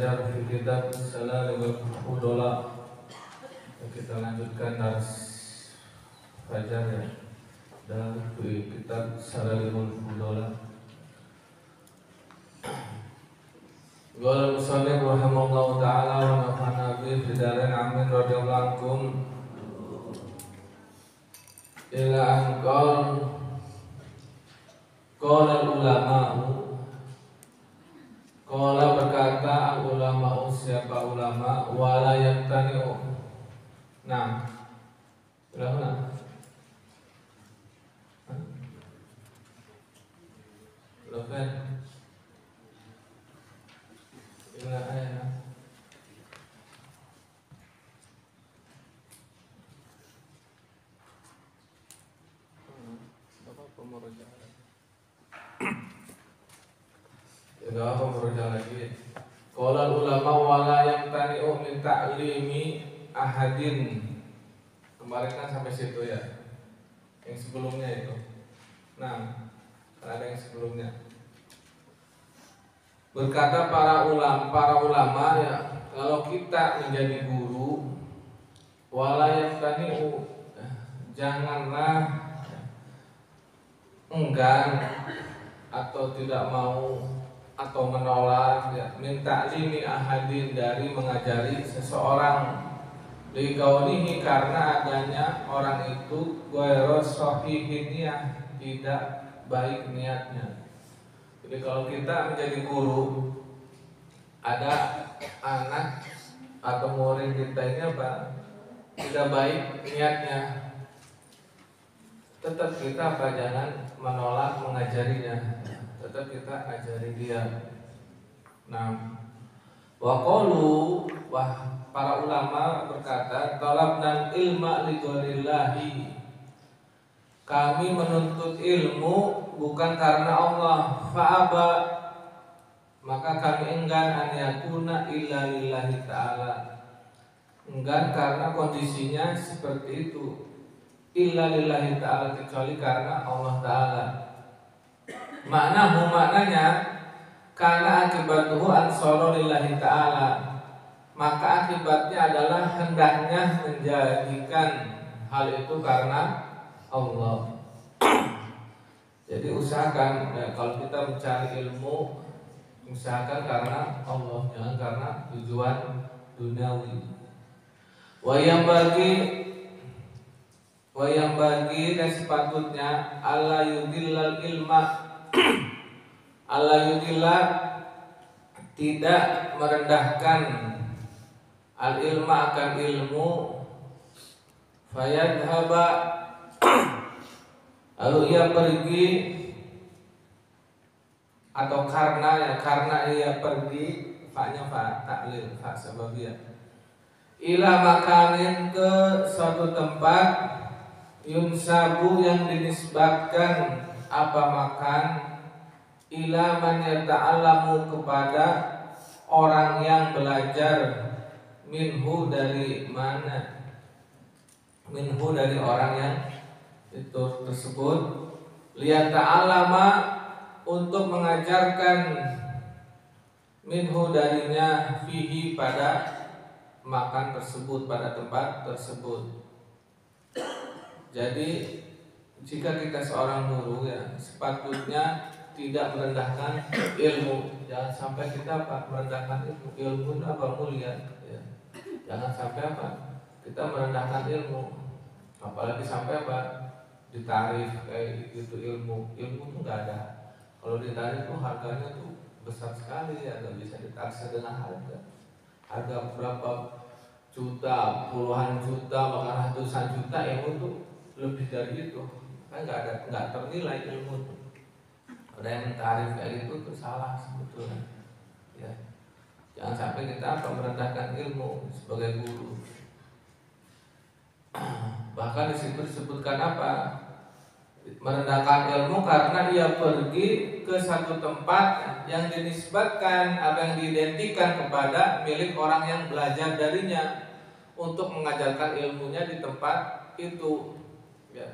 Fajar fi kitab Salal wal Fudola. Kita lanjutkan dars Fajar ya, dan fi kitab Salal wal Fudola. Qala al-musannif rahimahullahu ta'ala wa nafa'ana bi fidaran amin radhiyallahu ankum ila an qala al-ulama'u. Qala berkata al-ulama'u, siapa ulama, wala yaqtani'u. Nah, ulama Lokan ila ayat apa merujuk lagi. Qala ulama wala yaqtani'u min ta'limi ahadin. Kemarin kan sampai situ ya. Yang sebelumnya itu. Nah, ada yang sebelumnya. Berkata para ulama ya, kalau kita menjadi guru, wala yaqtani'u, janganlah enggan atau tidak mau atau menolak ya, minta lini ahadin, dari mengajari seseorang, dikaunihi, karena adanya orang itu ghairu shahihin niyah, tidak baik niatnya. Jadi kalau kita menjadi guru, ada anak atau murid kita ini apa, tidak baik niatnya, tetap kita jangan menolak mengajarinya, tetap kita ajari dia. Nah, waqalu, para ulama berkata, talabnal ilma li ghairillah, kami menuntut ilmu bukan karena Allah, fa'aba, maka kami enggan an yakuna illa lillahi ta'ala, enggan karena kondisinya seperti itu, illa lillahi ta'ala, kecuali karena Allah ta'ala. Maknanya karena akibatnya ansoro lillahi ta'ala, maka akibatnya adalah hendaknya menjadikan hal itu karena Allah. Jadi usahakan kalau kita mencari ilmu, usahakan karena Allah, jangan karena tujuan duniawi. Wayang bagi dan sepatutnya Allah yudillal ilma, Allah yudillah, tidak merendahkan al ilma akan ilmu, fayadhaba, lalu ia pergi, atau karena ia pergi, fa-nya fa ta'lil, fa sababiyah, ila makanin, ke suatu tempat, yunsabu, yang dinisbatkan apa makan, ila man yata'allamu, kepada orang yang belajar, minhu, dari mana, minhu, dari orang yang itu tersebut, liyata'allama, untuk mengajarkan, minhu, darinya, fihi, pada makan tersebut, pada tempat tersebut. Jadi jika kita seorang guru ya, sepatutnya tidak merendahkan ilmu. Jangan sampai kita merendahkan ilmu. Ilmu itu apa, mulia ya. Jangan sampai kita merendahkan ilmu. Apalagi sampai ditarif kayak gitu ilmu. Ilmu itu nggak ada. Kalau ditarif tuh harganya tuh besar sekali ya, nggak bisa ditaksa dengan harga. Harga berapa juta, puluhan juta, bahkan ratusan juta, ilmu tuh lebih dari itu. Kan nggak ternilai ilmu tuh. Ada yang mentarif kayak gitu tuh salah sebetulnya. Ya, jangan sampai kita merendahkan ilmu sebagai guru. Bahkan di situ disebutkan apa? Merendahkan ilmu karena ia pergi ke satu tempat yang dinisbatkan, yang diidentikan kepada milik orang yang belajar darinya, untuk mengajarkan ilmunya di tempat itu. Ya.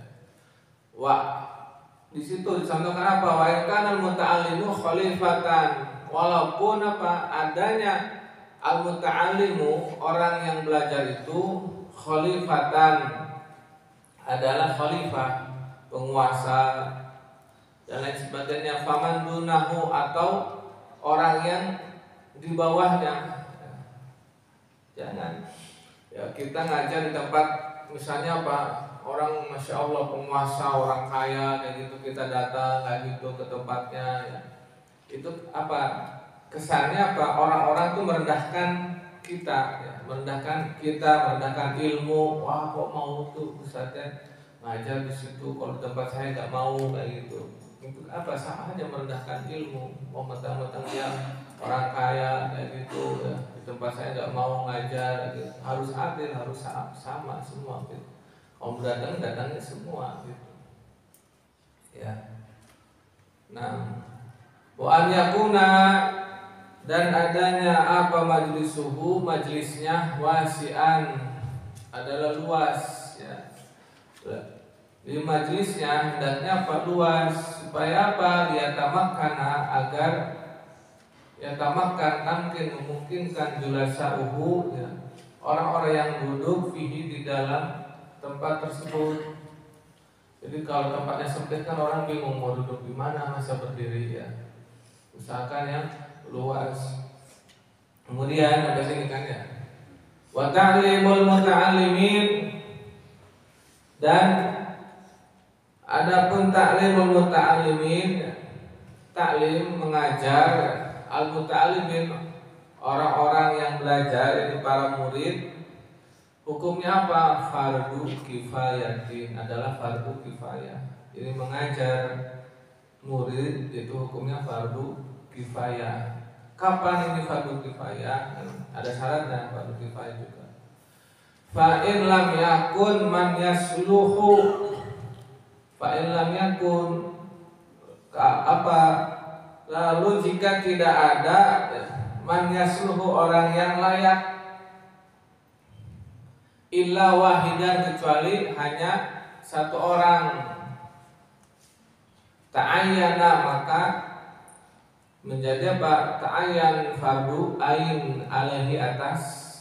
Di situ disampaikan wa kana al-muta'allimu khalifatan, walaupun adanya Al-muta'allimu, orang yang belajar itu khalifatan, adalah khalifah, penguasa dan lain sebagainya. Faman dunahu, atau orang yang di bawahnya. Jangan ya kita ngajar di tempat misalnya apa, orang masya Allah penguasa, orang kaya kayak gitu, kita datang kayak gitu ke tempatnya ya. Itu apa kesannya? Apa orang-orang tuh merendahkan kita ya, merendahkan ilmu. Wah kok mau tuh Ustaznya ngajar di situ, kalau tempat saya nggak mau kayak gitu. Itu apa, sama aja merendahkan ilmu. Mau mentang-mentang dia orang kaya kayak gitu ya, di tempat saya nggak mau ngajar gitu. Harus adil, harus sama semua gitu. Om datangnya semua gitu ya. Nah, wa an yakuna, dan adanya apa, majlisuhu, majlisnya, wasi'an, adalah luas ya. Di majlisnya hendaknya apa, luas, supaya apa, liyatamakkana, agar yatamakkan, mungkin memungkinkan julasauhu ya, orang-orang yang duduk fihi, di dalam tempat tersebut. Jadi kalau tempatnya sempit kan orang bingung mau duduk di mana, masa berdiri ya. Usahakan yang luas. Kemudian ada sini kan ya, wa ta'limul muta'allimin, dan adapun ta'limul muta'allimin, taklim mengajar, al-muta'allimin orang-orang yang belajar, ini para murid, hukumnya apa? Fardu kifayatin, adalah fardu kifayah. Jadi mengajar murid itu hukumnya fardu kifayah. Kapan ini fardu kifayah? Ada syaratnya fardu kifayah juga. Fa in lam yakun man yasluhu, fa in lam yakun apa? Lalu jika tidak ada man yasluhu, orang yang layak, illa wahidan, kecuali hanya satu orang, ta'ayyana, maka menjadi apa? Ta'ayyan fardu ain alaihi, atas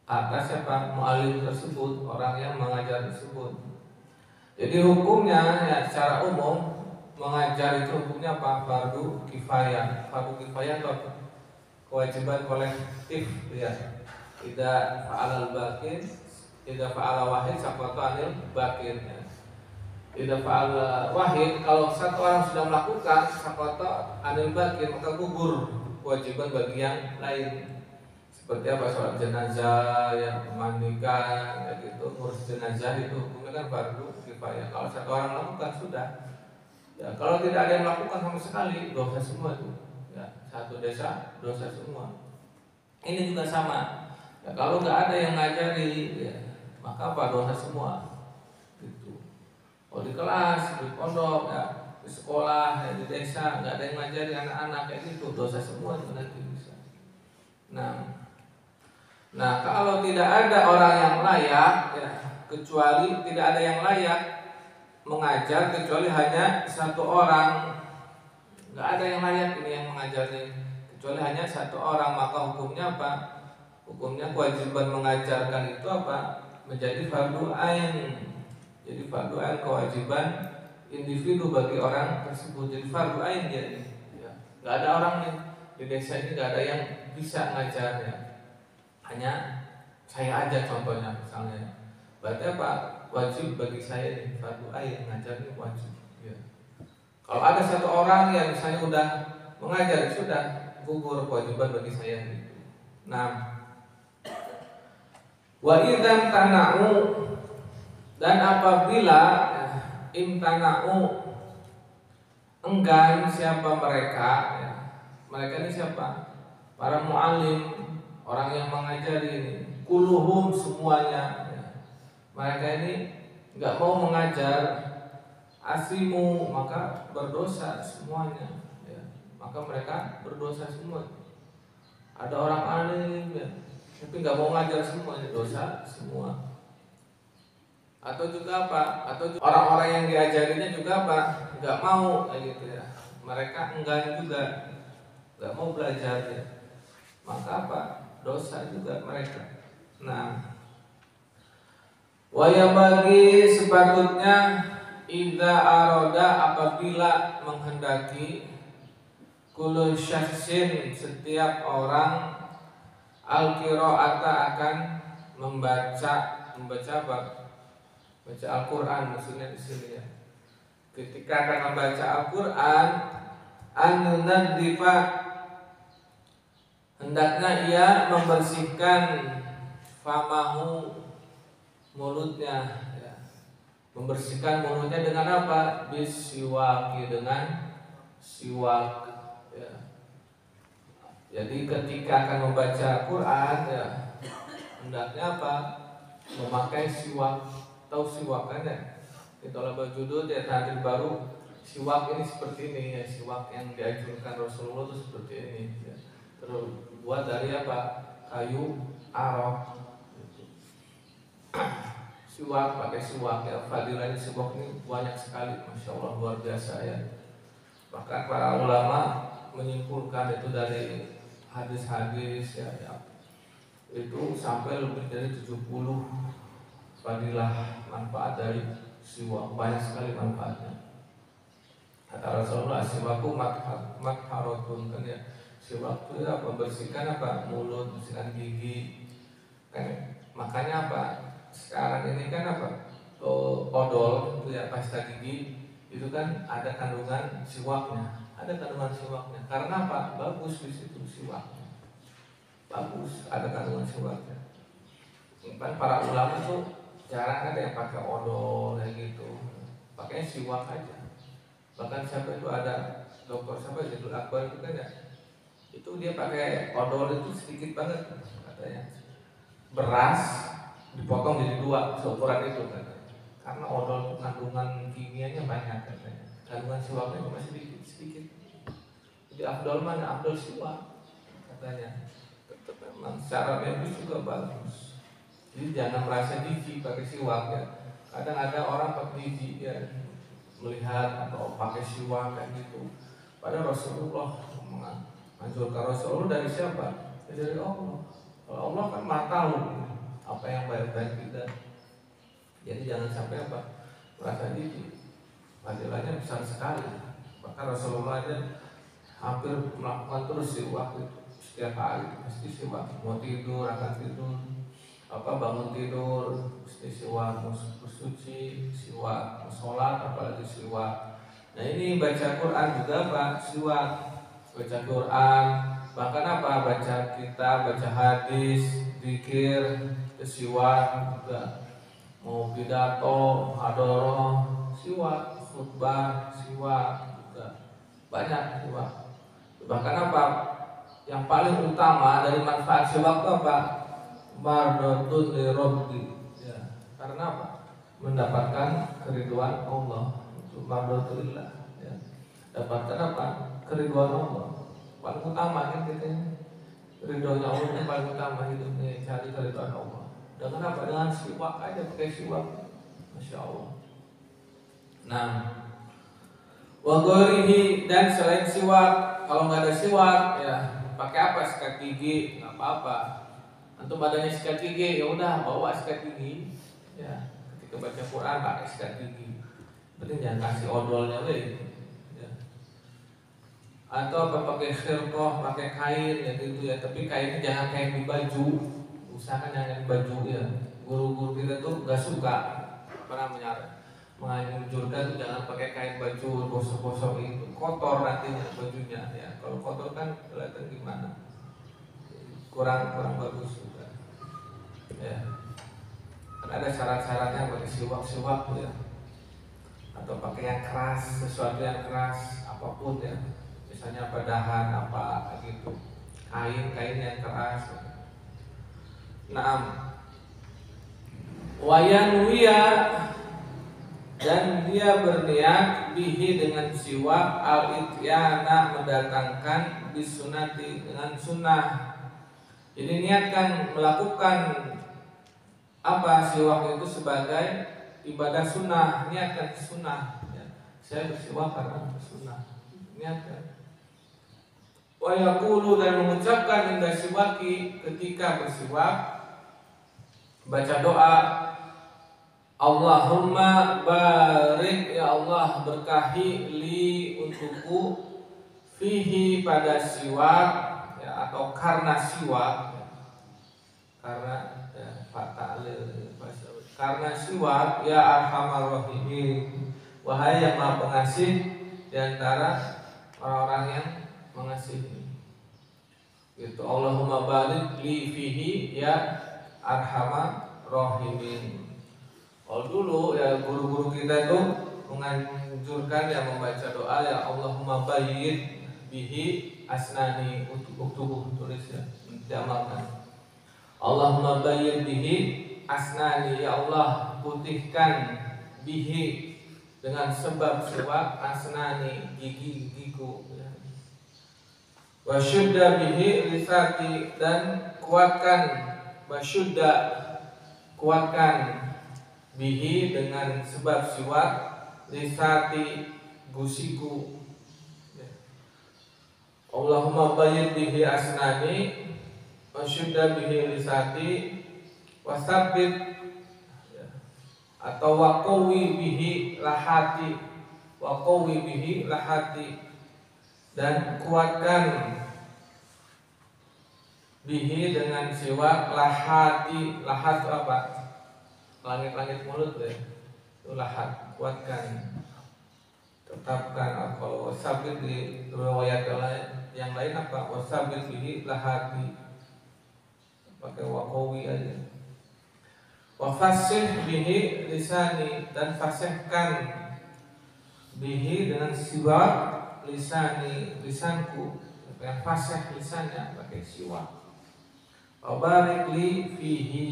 apa? Mu'allim tersebut, orang yang mengajar tersebut. Jadi hukumnya ya, secara umum mengajar itu hukumnya apa? Fardu kifayah. Fardu kifayah itu apa? Kewajiban kolektif ya. Tidak fa'alal bakin, tidak fa'ala wahid, saqata anil bakin ya. Tidak fa'ala wahid, kalau satu orang sudah melakukan, saqata anil bakin, maka gugur kewajiban bagi yang lain. Seperti apa? Sholat jenazah, yang memandikan ya gitu, ngurus jenazah, itu hukumnya kan fardu kifayah. Kalau satu orang melakukan sudah ya, kalau tidak ada yang melakukan sama sekali, dosa semua itu ya. Satu desa dosa semua. Ini juga sama ya, kalau nggak ada yang ngajari ya, maka apa? Dosa semua gitu. Kalau di kelas, di pondok ya, di sekolah ya, di desa nggak ada yang ngajari anak-anak kayak gitu, dosa semua itu nanti bisa. Nah kalau tidak ada orang yang layak ya, kecuali tidak ada yang layak mengajar kecuali hanya satu orang, nggak ada yang layak ini yang mengajari kecuali hanya satu orang, maka hukumnya apa? Hukumnya kewajiban mengajarkan itu apa? Menjadi fardu ain. Jadi fardu ain, kewajiban individu bagi orang tersebut. Jadi fardu ain dia ya. Nggak ada orang nih di desa ini, nggak ada yang bisa ngajarnya, hanya saya aja contohnya misalnya. Berarti apa? Wajib bagi saya nih, fardu ain, ngajar ini wajib ya. Kalau ada satu orang yang misalnya udah mengajar, sudah gugur kewajiban bagi saya gitu. Nah, wa idzan tana'u, dan apabila imtana'u, enggan siapa mereka ya. Mereka ini siapa? Para mu'allim, orang yang mengajari ini. Kuluhum, semuanya ya. Mereka ini enggak mau mengajar, asimu, maka berdosa semuanya ya. Maka mereka berdosa semua. Ada orang alim ya, tapi nggak mau ngajar semuanya, dosa semua. Atau juga apa? Atau orang-orang yang diajarinya juga apa? Nggak mau kayak gitu ya. Mereka enggan juga, nggak mau belajar ya. maka apa? Dosa juga mereka. Nah, waya bagi sepatutnya idza aroda apabila menghendaki kullu syakhsin setiap orang al-qiraata akan membaca apa? Baca Al-Qur'an maksudnya di sini ya. Ketika akan membaca Al-Qur'an an-nadzifa hendaknya ia membersihkan famahu mulutnya ya. Membersihkan mulutnya dengan apa? Bisiwaki dengan siwak ya. Jadi ketika akan membaca Quran ya hendaknya apa? Memakai siwak. Tahu siwak kan ya? Itulah judul ya hadis baru. Siwak ini seperti ini ya, siwak yang dianjurkan Rasulullah itu seperti ini ya. Terus buat dari apa? Kayu arok. Siwak, pakai siwak ya. Fadilahnya siwak ini banyak sekali, masya Allah, luar biasa ya. Bahkan para ulama menyimpulkan itu dari hadis-hadis ya, itu sampai lebih dari 70 fadilah manfaat dari siwak, banyak sekali manfaatnya. Kata Rasulullah, siwakku makharotun kan ya. Siwak itu apa? Bersihkan apa? Mulut, bersihkan gigi kan. Makanya apa? Sekarang ini kan apa? Odol itu ya, pasta gigi itu kan ada kandungan siwaknya, karena apa? Bagus di situ siwaknya, bagus ada kandungan siwaknya. Kan para ulama tuh jarang ada yang pakai odol kayak gitu, pakainya siwak aja. Bahkan siapa itu ada dokter siapa Jadul Akbar itu kan ya, itu dia pakai odol itu sedikit banget katanya, beras dipotong jadi 2 seukuran itu katanya. Karena odol itu kandungan kimianya banyak katanya, kandungan siwaknya cuma sedikit. Jadi afdol mana? Afdol siwak katanya. Tetap memang secara medis juga bagus. Jadi jangan merasa jijik pakai siwak ya. Kadang ada orang pakai jijik ya, melihat atau pakai siwak kayak gitu. Padahal Rasulullah menganjurkan. Rasulullah dari siapa? Ya, dari Allah. Kalau Allah kan Maha tahu apa yang baik-baik kita. Jadi jangan sampai apa? Merasa jijik. Fadilahnya besar sekali. Bahkan Rasulullah aja hampir melakukan terus siwak itu setiap hari, pasti siwak. Mau tidur, akan tidur, bangun tidur, mesti siwak. Mau bersuci, siwak. Mau sholat, apalagi siwak. Nah ini baca Quran juga apa? Siwak. Baca Quran, bahkan apa? Baca kitab, baca hadis, zikir, siwak juga. Mau pidato, hadoroh, siwak. Khutbah, siwak juga. Banyak siwak. Bahkan apa? Yang paling utama dari manfaat siwak itu apa? Mardatun li Rabbi ya. Karena apa? Mendapatkan keriduan Allah. Itu mardatulillah ya. Dapatkan apa? Keriduan Allah. Paling utama kan kita ini. Ridhonya Allah yang paling utama hidupnya, cari keriduan Allah. Dengan apa? Dengan siwak aja, pakai siwak. Masya Allah. Nah, wa ghairihi, dan selain siwak, kalau nggak ada siwak ya pakai apa? Sikat gigi, nggak apa-apa. Antum badannya sikat gigi, ya udah bawa sikat gigi. Ya, ketika baca Quran pakai sikat gigi. Berarti jangan kasih odolnya deh. Ya. Atau apa pakai khirqah, pakai kain ya gitu ya. Tapi kainnya jangan kain di baju. Usahakan jangan di baju ya. Guru-guru kita tuh nggak suka menganjurkan tuh jangan pakai kain baju gosok-gosok itu, kotor nantinya bajunya ya. Kalau kotor kan kelihatan gimana, kurang bagus juga ya. Kan ada syarat-syaratnya pakai siwak ya, atau pakai yang keras, sesuatu yang keras apapun ya, misalnya dahan apa gitu, kain yang keras. Nah, wayanwiya, dan dia berniat bihi dengan siwak al-ityana, mendatangkan bisunati, dengan sunnah. Jadi niatkan melakukan apa siwak itu sebagai ibadah sunnah, niatkan sunnah ya. Saya bersiwak karena sunnah, niatkan. Wa yaqulu dan mengucapkan inda siwaki ketika bersiwak, baca doa, Allahumma barik, ya Allah berkahi li untukku, fihi pada siwak, ya, atau karena siwak, karena ya, karena siwak, ya arhamar rahimin, wahai yang maha pengasih di antara orang-orang yang mengasihi. Itu Allahumma barik li fihi ya arhamar rahimin. Kalau dulu ya guru-guru kita itu menganjurkan ya membaca doa ya Allahumma bayyid bihi asnani, untuk tulis ya, diamalkan. Allahumma bayyid bihi asnani, ya Allah putihkan bihi dengan sebab siwak, asnani gigi-gigiku ya. Wa syudda bihi lisati, dan kuatkan, wasyudda kuatkan, bihi dengan sebab siwak, lisati gusiku. Allahumma bayyid bihi asnani wasyudda bihi lisati wasabbit, atau waqawi bihi lahati, waqawi bihi lahati, dan kuatkan bihi dengan siwak, lahati. Lahat itu apa? Langit-langit mulut ya, itu lahat, kuatkan, tetapkan. Kalau wasabit di riwayat yang lain apa? Wasabit bihi lahati, pakai waqawi aja. Wafasih bihi lisani, dan fasihkan bihi dengan siwak, lisani lisanku, yang fasih lisannya pakai siwak. Wabarik li fihi,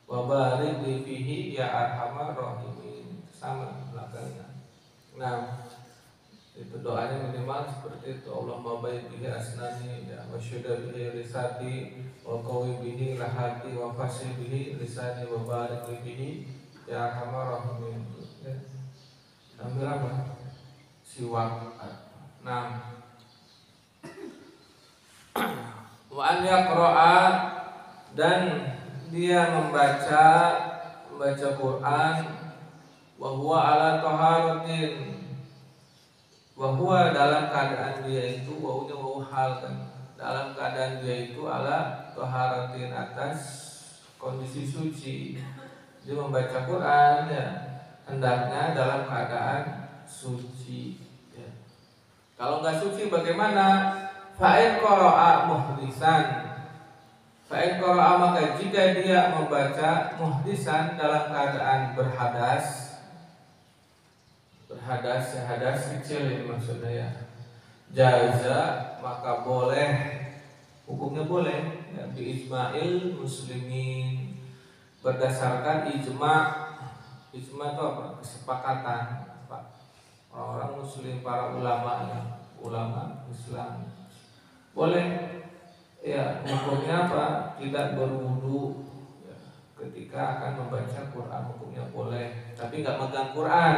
wabarik li fihi ya arhamar rahimin, sama belakangnya. Nah, itu doanya minimal seperti itu. Allahumma baik bihi asnani ya wasyuda bihi lisati wa qawi bihi lahati wa fasih bihi lisani wa barik li bihi ya arhamar rahimin. Ya. Ambil apa? Siwak. Nah, wa an yaqra'a, dan dia membaca Quran, wa huwa ala taharatin, wa huwa dalam keadaan dia itu, wa hal, kan, dalam keadaan dia itu ala taharatin, atas kondisi suci. Dia membaca Quran ya hendaknya dalam keadaan suci ya. Kalau nggak suci bagaimana? Fa'in qara'a muhdisan, fa'in qara'a, maka jika dia membaca muhdisan dalam keadaan berhadas ya, hadas kecil ini maksudnya ya, jaza, maka boleh, hukumnya boleh ya, bi ijma'il muslimin, berdasarkan ijma' itu apa? Kesepakatan orang-orang muslim, para ulama ya, ulama Islam. Boleh ya, hukumnya apa? Tidak berwudu ya, ketika akan membaca Quran, hukumnya boleh, tapi nggak megang Quran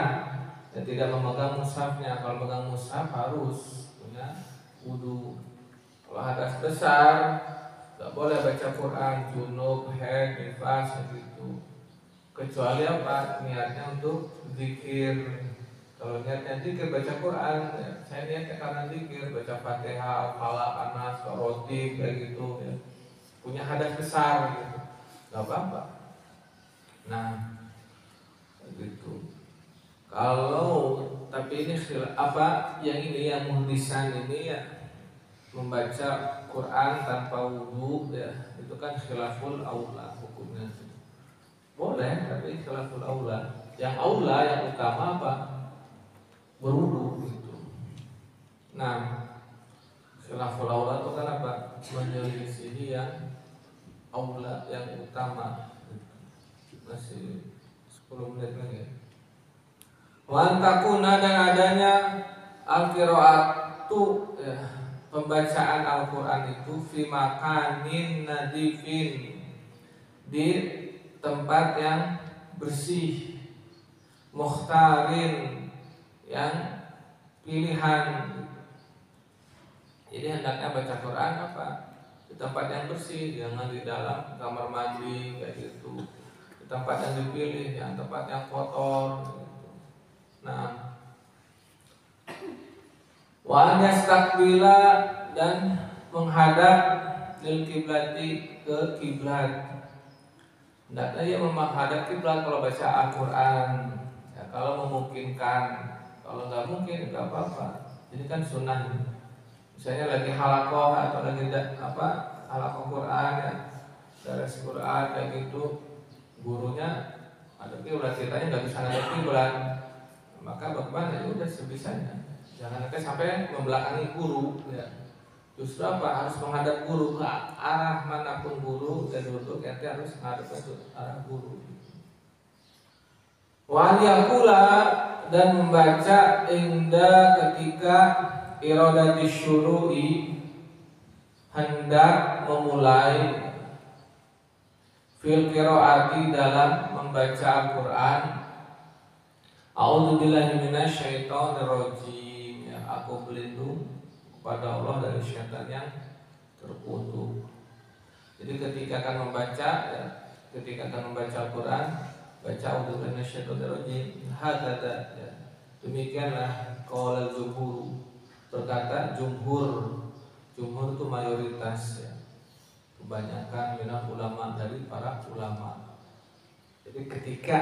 ya, tidak memegang mushafnya. Kalau megang mushaf harus punya wudu. Kalau hadas besar nggak boleh baca Quran, junub, haid, nifas gitu, kecuali apa? Niatnya untuk zikir. Kalau niatnya zikir baca Quran ya, saya niatnya karena zikir, baca Fatihah, Al-Falaq, An-Nas, Roti kayak gitu ya, punya hadas besar gitu, nggak apa-apa. Nah, gitu. Kalau tapi ini apa yang ini yang muhdisan ini ya, membaca Quran tanpa wudu ya, itu kan khilaful aula hukumnya. Boleh, tapi khilaful aula. Yang aula, yang utama apa? Berwudu gitu. Nah, khilaful aula itu kan apa? Menyelisihi yang aula, yang utama. Masih 10 menit lagi. Wa antakuna, dan adanya al-qiraatu ya, pembacaan Al-Qur'an itu fi makanin nadifin, di tempat yang bersih, mukhtarin, yang pilihan, Jadi hendaknya baca Quran apa? Di tempat yang bersih, jangan di dalam kamar mandi kayak gitu. Di tempat yang dipilih, yang tempat yang kotor. Gitu. Nah, wa yastaqbila dan menghadap lil kiblati ke kiblat. Hendaknya dia menghadap kiblat kalau baca Al-Quran. Ya, kalau memungkinkan, kalau nggak mungkin nggak apa-apa. Ini kan sunnah. Misalnya lagi halakoh atau lagi halakoh Quran ya, daras Quran kayak gitu, gurunya ada kiblat, kitanya nggak bisa ngadep kiblat, maka bagaimana? Ya udah sebisanya. Jangan sampai membelakangi guru ya. Justru apa? Harus menghadap guru, ke arah manapun guru dan duduk, nanti harus menghadap ke arah guru. Waliyakula dan membaca inda ketika iradati syuru'i hendak memulai fil qiraati dalam membaca Al-Quran. A'udzubillahi minasyaitonir rajim. Ya, aku berlindung kepada Allah dari syaitan yang terkutuk. Jadi ketika akan membaca Al-Quran, baca a'udzubillahi minasyaitonir rajim. Hakada ya. Demikianlah qaulul jumhur, berkata jumhur itu mayoritas ya. Kebanyakan minal ulama, dari para ulama. Jadi ketika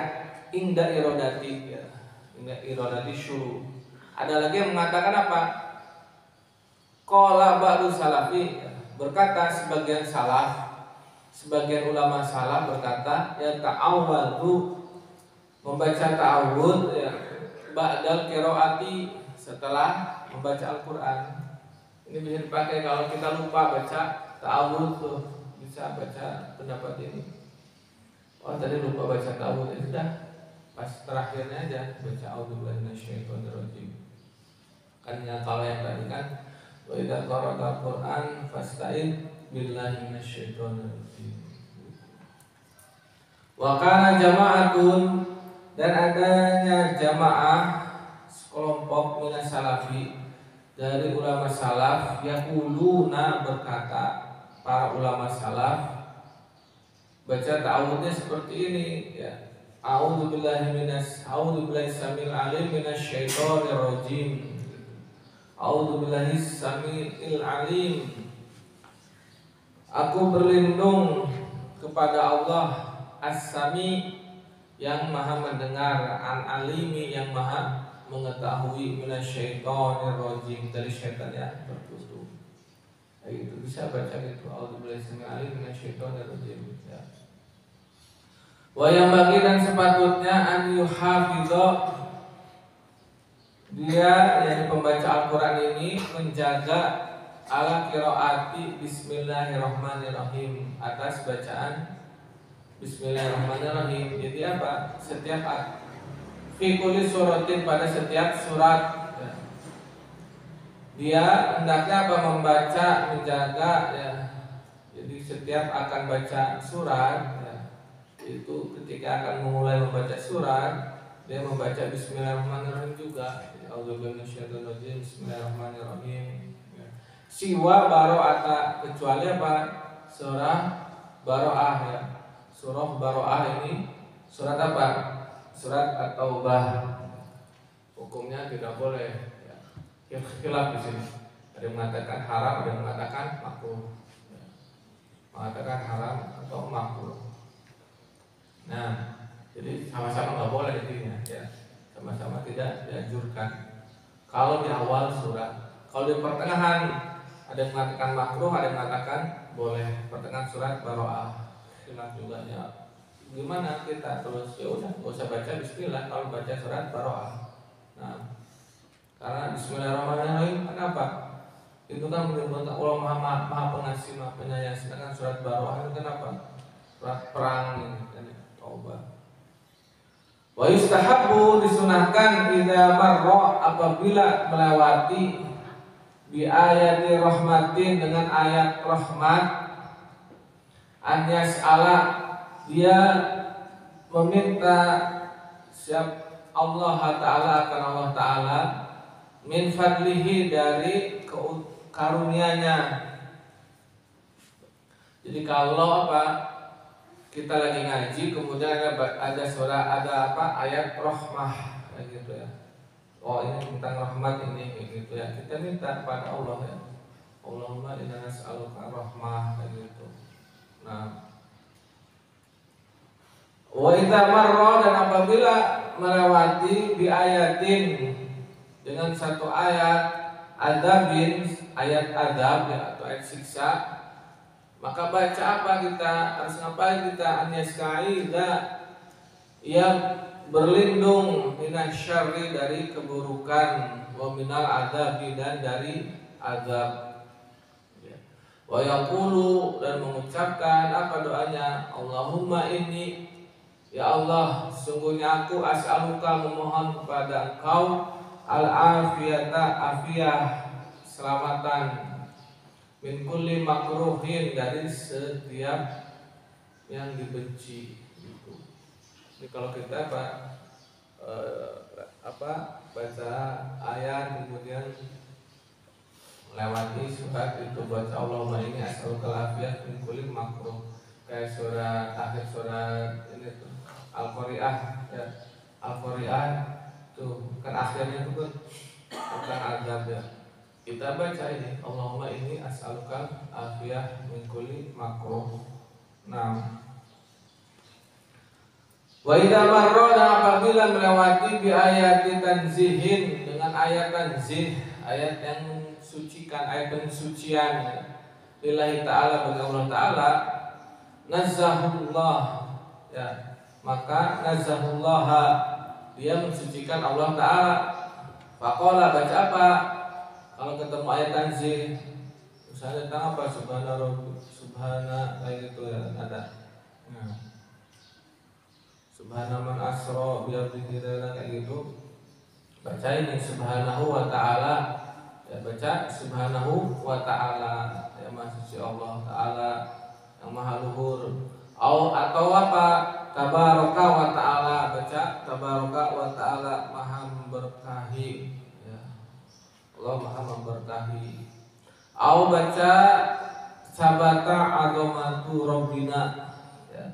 inda iradati ya, inda iradati syuru. Ada lagi yang mengatakan apa? Qala ba'du salafi, berkata sebagian ulama salaf berkata ya ta'awwadu, membaca ta'awud ya, ba'dal qiraati, setelah membaca Al-Quran. Ini bisa dipakai kalau kita lupa baca ta'awud tuh, bisa baca pendapat ini. Oh tadi lupa baca ta'awud, ya sudah, pas terakhirnya aja baca a'udzubillahi minasyaitonir rajim. Kan ya, kalau yang tadi kan wa idza qara'al Qur'an fasta'in billahi minasyaitonir rajim. Wa kana jama'atun, dan adanya jamaah sekelompok minas salafi dari ulama salaf, yaquluna, berkata para ulama salaf, baca ta'awudnya seperti ini ya. A'udzubillahi samil alim minasyaitonir rajim. A'udzubillahi samil alim. Aku berlindung kepada Allah As-Sami, yang maha mendengar, Al-Alimi, yang maha mengetahui, minasyaitonir rajim, dari syaitan yang terkutuk. Itu bisa baca gitu, a'udzubillahi samil alim minasyaitonir rajim ya. Wa yang bagi, dan sepatutnya an yuhafidha, dia yang pembaca Al-Quran ini menjaga ala qiraati bismillahirrahmanirrahim, atas bacaan bismillahirrahmanirrahim. Jadi apa? Setiap fi kulli suratin, pada setiap surat ya. Dia hendaknya apa? Membaca, menjaga ya. Jadi setiap akan baca surat ya, itu ketika akan memulai membaca surat, dia membaca bismillahirrahmanirrahim juga. A'udzubillahi minasyaitonir rajim, bismillahirrahmanirrahim ya. Siwa baro'ata, kecuali apa? Surah Baro'ah ya. Surah Baro'ah ini surat apa? Surat At-Taubah. Hukumnya tidak boleh ya. Khilaf di sini. Ada yang mengatakan haram, ada yang mengatakan makruh ya. Mengatakan haram atau makruh. Nah, jadi sama-sama nggak boleh intinya ya. Sama-sama tidak dianjurkan. Kalau di awal surat, kalau di pertengahan ada yang mengatakan makruh, ada yang mengatakan boleh. Pertengahan surat Baro'ah khilaf juga ya. Gimana kita terus? Ya udah, nggak usah baca bismillah kalau baca surat Baro'ah. Nah, karena bismillahirrahmanirrahim kenapa? Itu kan menyebutkan Allah maha pengasih, maha penyayang. Sedangkan surat Baro'ah itu kenapa? Surat perang ini kan, Taubah. Wa yustahabbu, disunahkan idza marra, apabila melewati bi ayati rahmatin, dengan ayat rahmat, an yas'ala, dia meminta Allah Ta'ala akan Allah Ta'ala min fadlihi, dari karunia-Nya. Jadi kalau kita lagi ngaji kemudian ada surah ayat rahmah kayak gitu ya. Oh ini tentang rahmat ini gitu ya. Kita minta kepada Allah ya. Allahumma inna nas'aluka rahmah kayak gitu. Nah, wa idza marra, dan apabila melewati bi ayatin dengan satu ayat adzabin, ayat adzab ya, atau ayat siksa, maka baca apa kita? Harus ngapain kita? An yasta'iza, yang berlindung minasyarri, dari keburukan, wa minal adzabi, dan dari azab. Wa yaqulu, dan mengucapkan apa doanya? Allahumma inni, ya Allah, sungguhnya aku as'aluka, memohon kepada Engkau, al-afiyata, afiyah, keselamatan, min kulli makruhin, dari setiap yang dibenci gitu. Jadi kalau kita baca ayat kemudian melewati surat itu, baca Allahumma inni as'aluka al-afiyah min kulli makruh, kayak surat akhir surat ini tuh Al-Qari'ah ya. Al-Qari'ah tuh kan akhirnya itu kan tentang azab ya. Kita baca ini Allahumma inni as'aluka afiyah min kulli makruh. Nah, wa idza marra, dan apabila melewati bi ayati tanzihin, dengan ayat tanzih, ayat yang mensucikan, ayat pensucian lillahi ta'ala, bagi Allah ta'ala, nazzahullah ya, maka nazzahullah, dia mensucikan Allah ta'ala. Faqala, baca apa kalau ketemu ayat tanzih? Misalnya tentang apa? Subhana kayak gitu ya, ada. Nah, Subhana man asra bi'abdihi kayak gitu. Baca ini subhanahu wa ta'ala ya, baca subhanahu wa ta'ala ya, maha suci Allah ta'ala yang maha luhur. Atau apa? Tabaraka wa ta'ala, baca tabaraka wa ta'ala, maha memberkahi ya, Allah maha memberkahi. Baca sabata agomatu Rabbina ya,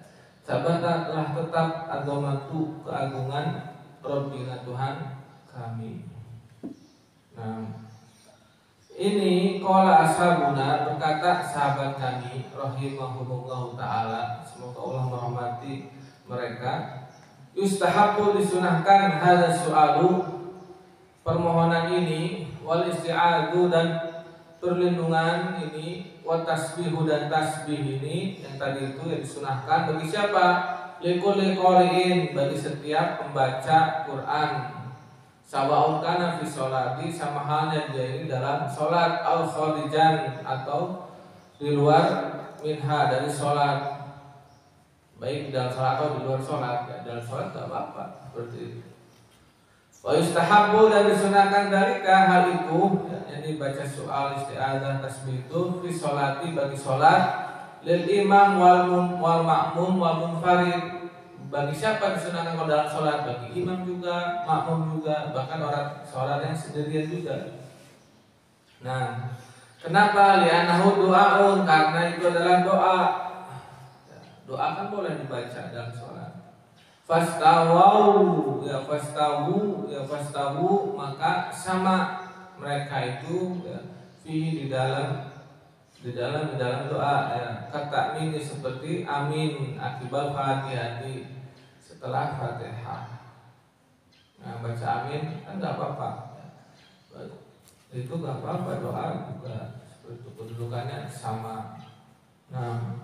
sabata telah tetap agomatu, keagungan, Rabbina Tuhan kami. Nah, ini qala ashabuna, berkata sahabat kami rahimahumullah ta'ala, semoga Allah merahmati mereka, yustahabu, disunahkan, hadza su'alu, permohonan ini, wal isti'adu, dan perlindungan ini, wa tasbihu, dan tasbih ini yang tadi itu yang disunahkan bagi siapa? Likulli qari'in, bagi setiap pembaca Quran, sawa'un kana fi sholati, sama halnya dia ini dalam sholat, au kharijan, atau di luar minha, dari sholat, baik di dalam sholat atau di luar sholat ya, dalam sholat tidak apa-apa seperti itu. Wa yustahabbu, dan disunahkan dalika, hal itu ya, yang dibaca soal isti'adzah tasbih itu fi sholati, bagi sholat, lil imam wal ma'mum wal munfarid, bagi siapa disunahkan kalau dalam sholat? Bagi imam juga, makmum juga, bahkan orang sholat yang sendirian juga. Nah, kenapa? Li'annahu du'aun, karena itu adalah doa. Doa kan boleh dibaca dalam sholat. Fastawu ya, fastawu, maka sama mereka itu ya, di dalam doa ya, kata ini seperti amin akibat fatihati, setelah Fatihah. Nah, baca amin kan enggak apa-apa. Itu enggak apa-apa, doa juga seperti itu, kedudukannya sama. Nah,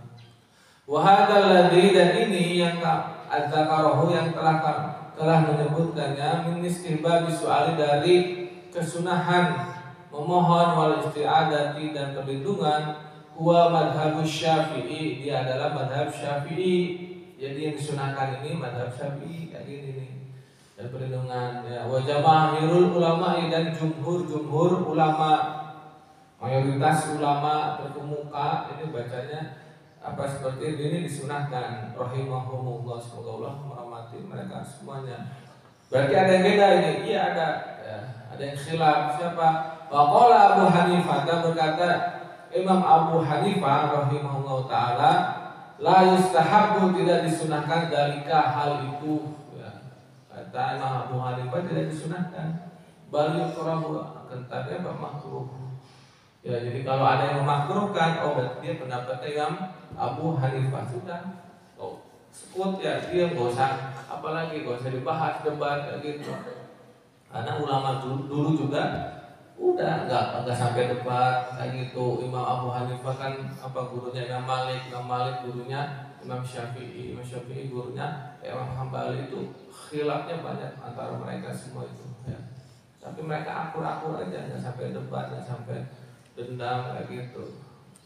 wa hadzal ladzi, dan ini yang adzakarahu, yang telah menyebutkannya, min istihbab su'ali, dari kesunahan memohon, wal isti'adati, dan perlindungan, huwa madhabus Syafi'i, dia adalah madhab Syafi'i. Jadi yang disunahkan ini madhab Syafi'i kayak gini nih, dan perlindungan ya. Wa jamaahirul ulama, dan jumhur ulama, mayoritas ulama terkemuka ini bacanya seperti ini, disunahkan rahimahumullah, semoga Allah merahmati mereka semuanya. Berarti ada yang beda ini? Iya ada ya, Ada yang khilaf siapa? Waqala Abu Hanifah, berkata Imam Abu Hanifah rahimahullah taala, la yustahabbu, tidak disunahkan dalika hal itu. Ya. Kata Imam Abu Hanifah tidak disunahkan. Bal yukrahu, akan tapi apa makruh. Ya, jadi kalau ada yang memakruhkan, oh berarti dia pendapatnya Imam Abu Hanifah sudah. Oh, sekut ya, dia nggak usah, apalagi nggak usah dibahas debat kayak gitu. Karena ulama dulu juga udah nggak sampai debat kayak gitu. Imam Abu Hanifah kan apa gurunya Imam Malik gurunya Imam Syafi'i gurunya Imam Hambali, itu khilafnya banyak antara mereka semua itu. Ya. Tapi mereka akur-akur aja, nggak sampai debat, nggak sampai dendam kayak gitu.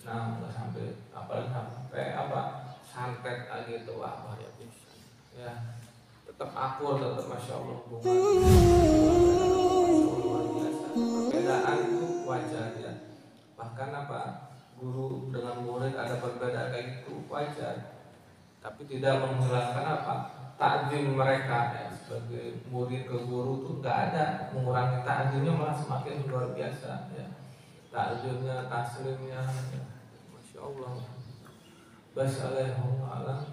Nah, nggak sampai apalagi sampai apa santet kayak gitu, wah bahaya bisa. Ya, tetap akur, tetap masya Allah hubungan luar biasa. Perbedaan itu wajar ya. Bahkan apa guru dengan murid ada perbedaan kayak gitu wajar. Tapi tidak menghilangkan apa takzim mereka ya, sebagai murid ke guru tuh nggak ada mengurangi takzimnya, malah semakin luar biasa ya, takzimnya taslimnya ya. Masya Allah. Basallallahu alam.